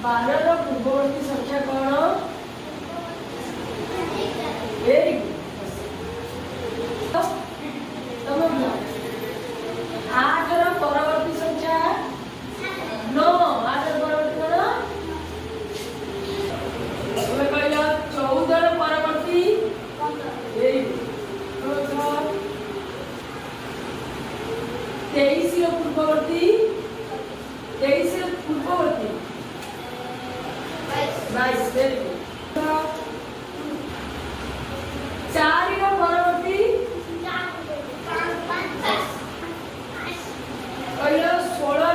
12 पूर्ववर्ती संख्या कौन? Very good. तुम 8 रो परवर्ती संख्या 9। 8 रो परवर्ती कौन? तुम कहल 14 रो परवर्ती वेरी गुड। 23 रो पूर्ववर्ती 22 रो पूर्ववर्ती 22 वेरी गुड। 4 रो परवर्ती कहल 16